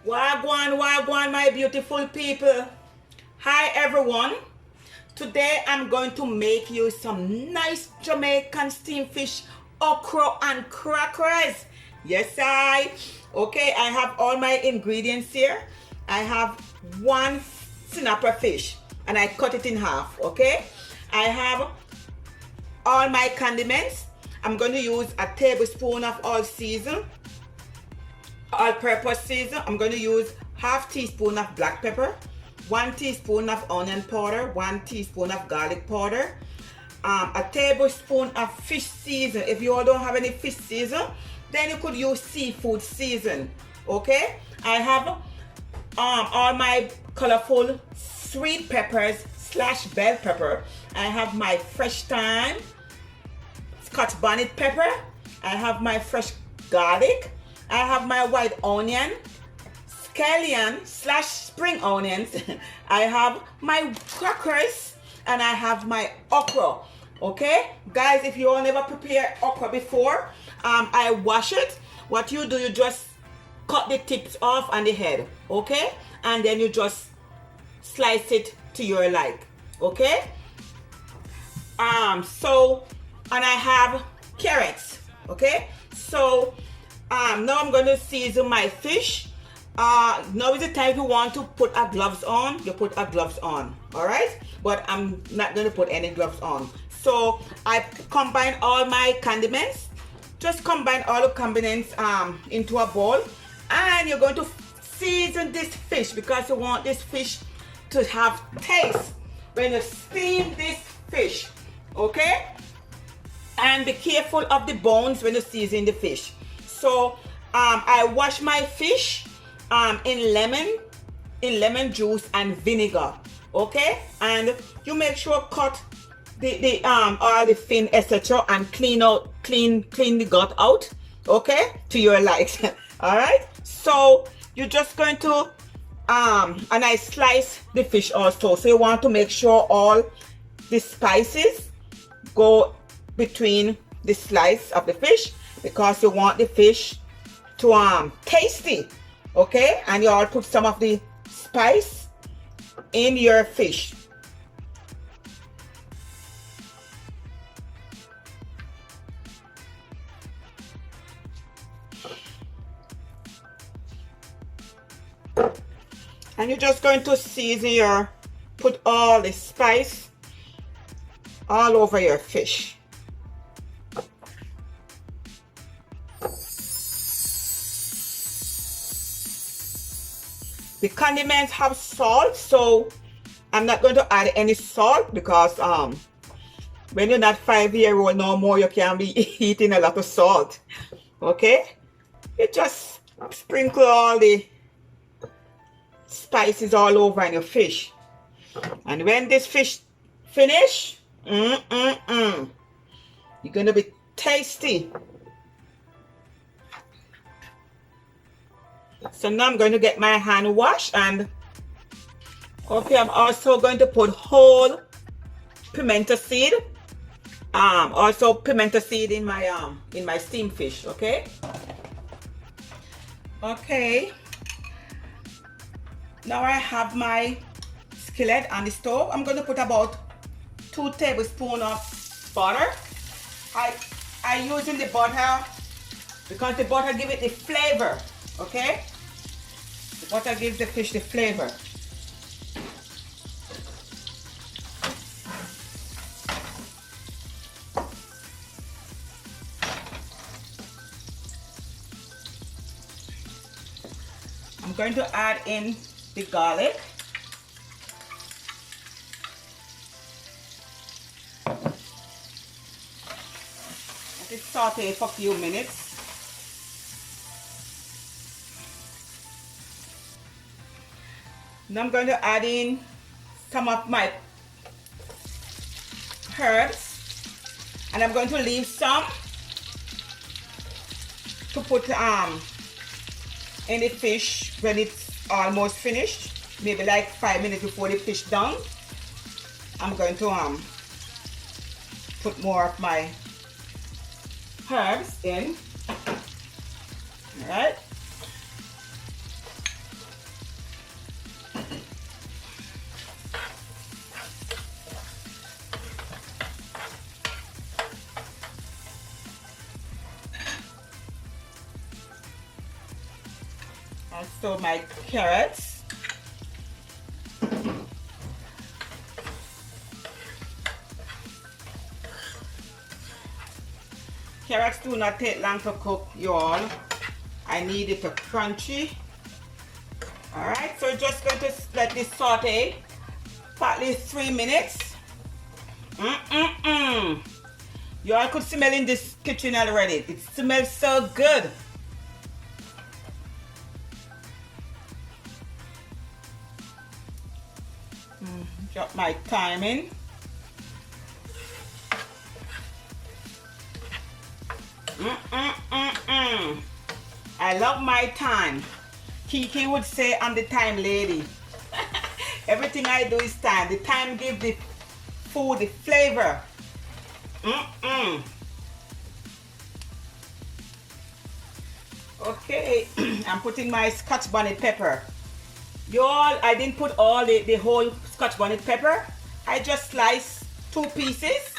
Wagwan, wagwan, my beautiful people. Hi, everyone. Today I'm going to make you some nice Jamaican steamed fish, okra and crackers. Yes, Okay, I have all my ingredients here. I have one snapper fish and I cut it in half, okay? I have all my condiments. I'm going to use a tablespoon of all-purpose season. I'm going to use half teaspoon of black pepper, 1 teaspoon of onion powder, 1 teaspoon of garlic powder, a tablespoon of fish season. If you all don't have any fish season, then you could use seafood season. Okay, I have all my colorful sweet peppers / bell pepper. I have my fresh thyme, scotch bonnet pepper. I have my fresh garlic. I have my white onion, scallion / spring onions. I have my crackers and I have my okra. Okay, guys, if you all never prepare okra before, I wash it. What you do, you just cut the tips off and the head, okay, and then you just slice it to your like, okay. And I have carrots, okay. So now I'm going to season my fish. Now is the time. If you want to put a gloves on, you put a gloves on, all right, but I'm not going to put any gloves on. So I combine all my condiments. Just combine all the condiments into a bowl, and you're going to season this fish because you want this fish to have taste when you steam this fish, okay. And be careful of the bones when you season the fish. So I wash my fish in lemon juice and vinegar, okay. And you make sure cut the all the fin, etc., and clean the gut out, okay, to your likes. All right, so you're just going to and I slice the fish also. So you want to make sure all the spices go between the slice of the fish because you want the fish to tasty, okay. And you all put some of the spice in your fish. And you're just going to season put all the spice all over your fish. The condiments have salt, so I'm not going to add any salt because when you're not 5-year-old no more, you can't be eating a lot of salt, okay. You just sprinkle all the spices all over in your fish, and when this fish finish, you're gonna be tasty. So now I'm going to get my hand wash, and okay, I'm also going to put whole pimento seed, also pimento seed in my steamed fish, okay. Okay, now I have my skillet on the stove. I'm going to put about 2 tablespoons of butter. I using the butter because the butter gives it the flavor, okay. The butter gives the fish the flavor. I'm going to add in the garlic. Let it saute for a few minutes. Now I'm going to add in some of my herbs, and I'm going to leave some to put in the fish when it's almost finished, maybe like 5 minutes before the fish done. I'm going to put more of my herbs in. All right. Also my carrots. Carrots do not take long to cook, y'all. I need it to crunchy. Alright, so just going to let this saute for at least 3 minutes. Y'all could smell in this kitchen already. It smells so good. Drop my thyme in. I love my thyme. Kiki would say I'm the thyme lady. Everything I do is thyme. The thyme gives the food the flavor. Okay, I'm putting my scotch bonnet pepper. Y'all, I didn't put all the whole scotch bonnet pepper. I just sliced 2 pieces.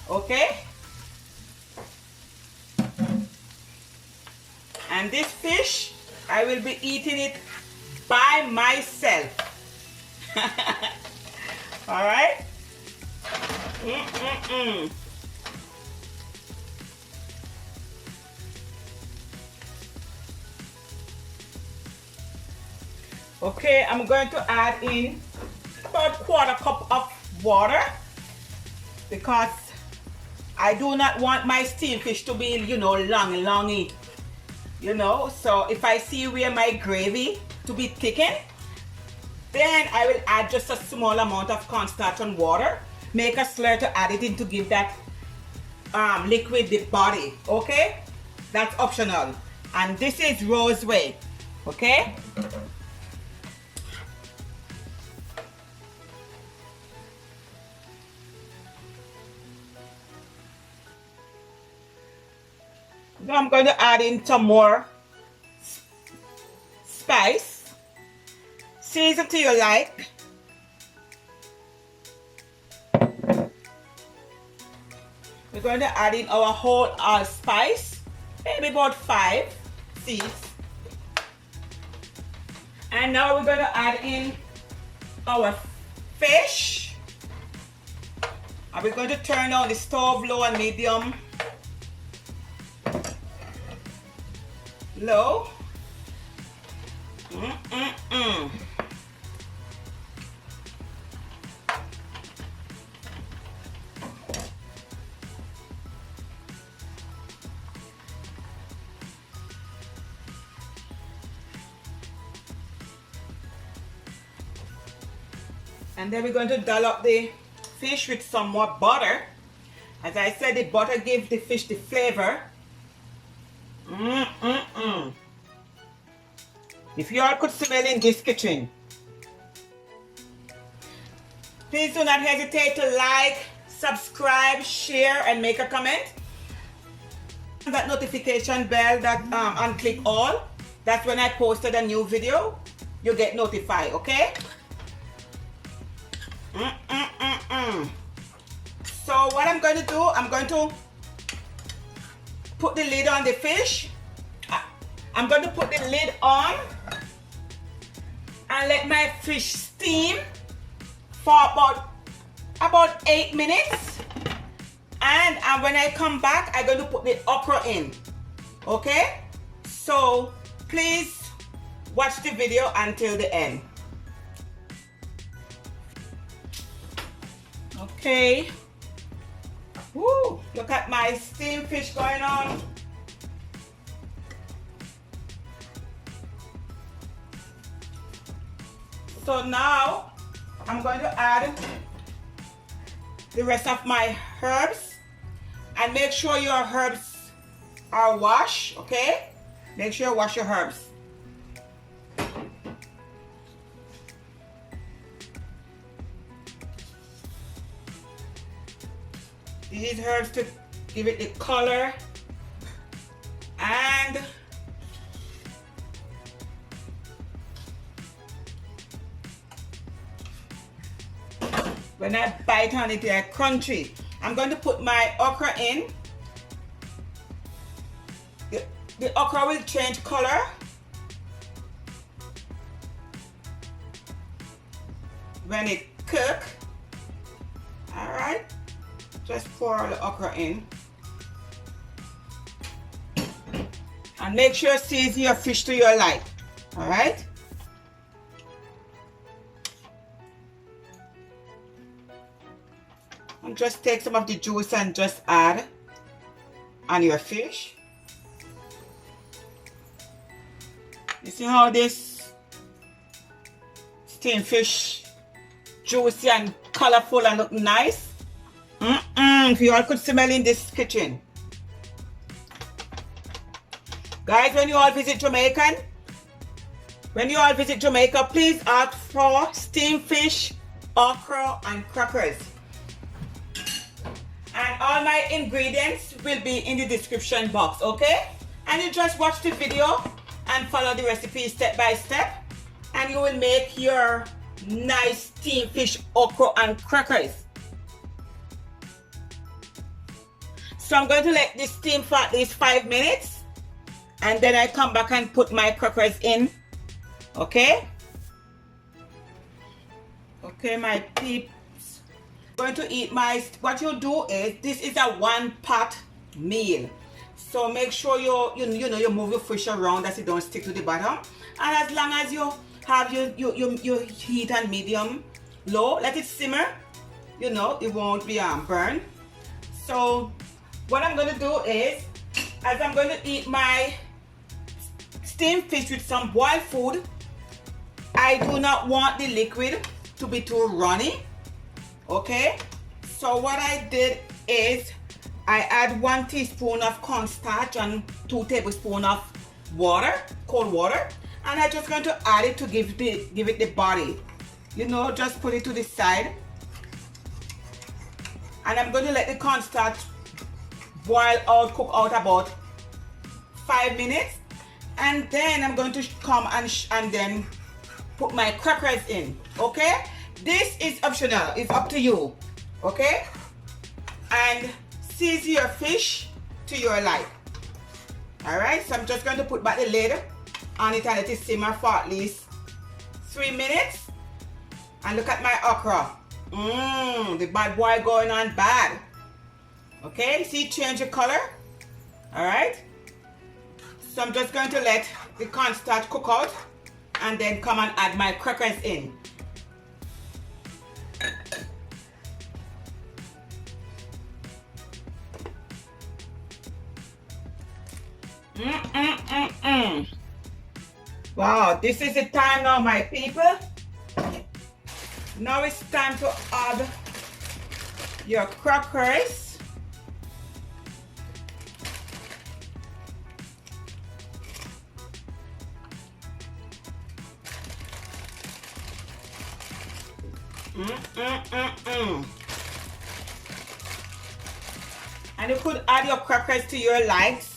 Okay. And this fish, I will be eating it by myself. All right. Okay, I'm going to add in about 1/4 cup of water because I do not want my steamed fish to be, you know, longy. You know, so if I see where my gravy to be thickened, then I will add just a small amount of cornstarch and water. Make a slur to add it in to give that liquid the body. Okay, that's optional. And this is rosemary. Okay. Now I'm going to add in some more spice. Season to your like. We're going to add in our whole allspice, maybe about 5 seeds. And now we're going to add in our fish. And we're going to turn on the stove low and medium. Low. And then we're going to doll up the fish with some more butter. As I said, the butter gives the fish the flavor. If you all could smell in this kitchen. Please do not hesitate to like, subscribe, share, and make a comment. That notification bell that and click all. That's when I posted a new video. You get notified, okay? So what I'm going to do, I'm going to put the lid on the fish. I'm going to put the lid on and let my fish steam for about 8 minutes. And when I come back, I'm going to put the okra in. Okay? So please watch the video until the end. Okay. Woo! Look at my steamed fish going on. So now I'm going to add the rest of my herbs, and make sure your herbs are washed, okay? Make sure you wash your herbs. These herbs to give it the color and when I bite on it, they're crunchy. I'm going to put my okra in. The okra will change color when it cook. All right, just pour the okra in. And make sure you season your fish to your like. All right. And just take some of the juice and just add on your fish. You see how this steamed fish juicy and colorful and look nice? If you all could smell in this kitchen. Guys, when you all visit Jamaica, please ask for steamed fish, okra, and crackers. And all my ingredients will be in the description box, okay? And you just watch the video and follow the recipe step by step, and you will make your nice steamed fish, okra, and crackers. So I'm going to let this steam for at least 5 minutes, and then I come back and put my crackers in, okay? Okay, my peeps. Going to eat what you do is, this is a one pot meal, so make sure you move your fish around as it don't stick to the bottom. And as long as you have your heat on medium low, let it simmer, it won't be burned. So what I'm going to do is, as I'm going to eat my steamed fish with some boiled food, I do not want the liquid to be too runny. Okay, so what I did is I add 1 teaspoon of cornstarch and 2 tablespoons of water, cold water, and I'm just going to add it to give it the body. Just put it to the side, and I'm going to let the cornstarch cook out about 5 minutes, and then I'm going to come and then put my crackers in. Okay. This is optional, it's up to you, okay? And season your fish to your like. Alright, so I'm just going to put back the lid on it and let it simmer for at least 3 minutes. And look at my okra. The bad boy going on bad. Okay, see, change the color. Alright. So I'm just going to let the cornstarch cook out and then come and add my crackers in. Wow, this is the time now, my people. Now it's time to add your crackers. And you could add your crackers to your likes.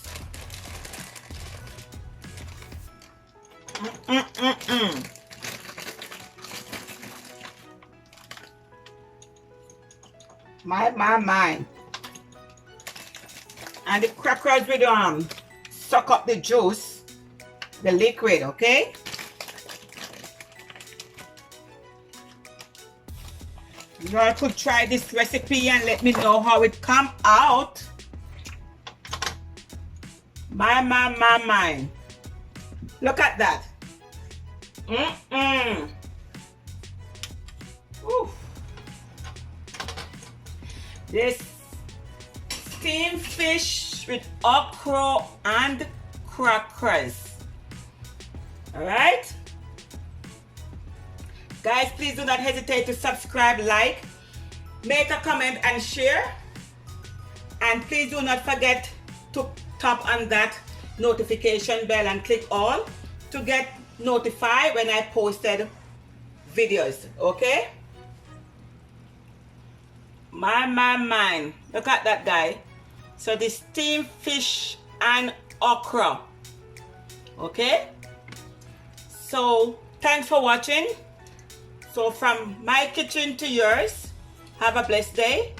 My. And the crackers will suck up the juice, the liquid, okay? You all could try this recipe and let me know how it come out. My. Look at that. Ooh. This steamed fish with okra and crackers. Alright? Guys, please do not hesitate to subscribe, like, make a comment and share. And please do not forget to tap on that notification bell and click all to get notified when I posted videos, okay? My. Look at that, guy. So the steamed fish and okra. Okay? So thanks for watching. So from my kitchen to yours, have a blessed day.